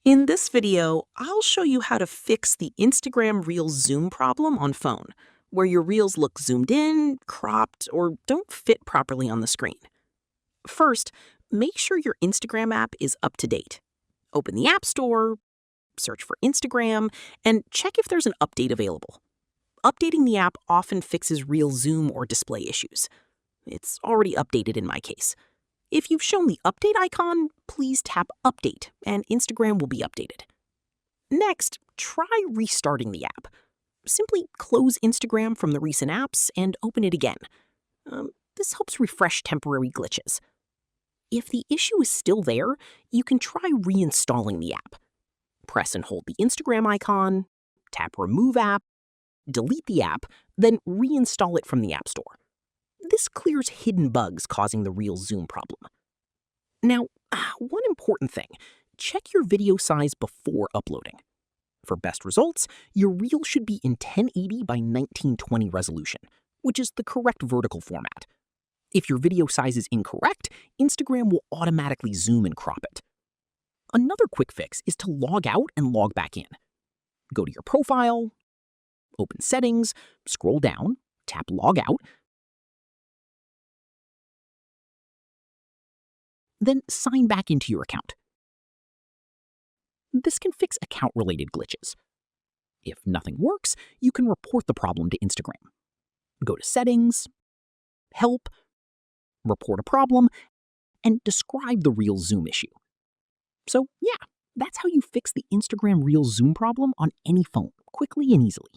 In this video, I'll show you how to fix the Instagram Reels zoom problem on phone, where your Reels look zoomed in, cropped, or don't fit properly on the screen. First, make sure your Instagram app is up to date. Open the App Store, search for Instagram, and check if there's an update available. Updating the app often fixes Reel zoom or display issues. It's already updated in my case. If you've shown the update icon, please tap Update and Instagram will be updated. Next, try restarting the app. Simply close Instagram from the recent apps and open it again. This helps refresh temporary glitches. If the issue is still there, you can try reinstalling the app. Press and hold the Instagram icon, tap Remove App, delete the app, then reinstall it from the App Store. This clears hidden bugs causing the Reel zoom problem. Now, one important thing, check your video size before uploading. For best results, your Reel should be in 1080 by 1920 resolution, which is the correct vertical format. If your video size is incorrect, Instagram will automatically zoom and crop it. Another quick fix is to log out and log back in. Go to your profile, open Settings, scroll down, tap Log Out, then sign back into your account. This can fix account-related glitches. If nothing works, you can report the problem to Instagram. Go to Settings, Help, Report a problem, and describe the Reel zoom issue. So yeah, that's how you fix the Instagram Reel zoom problem on any phone, quickly and easily.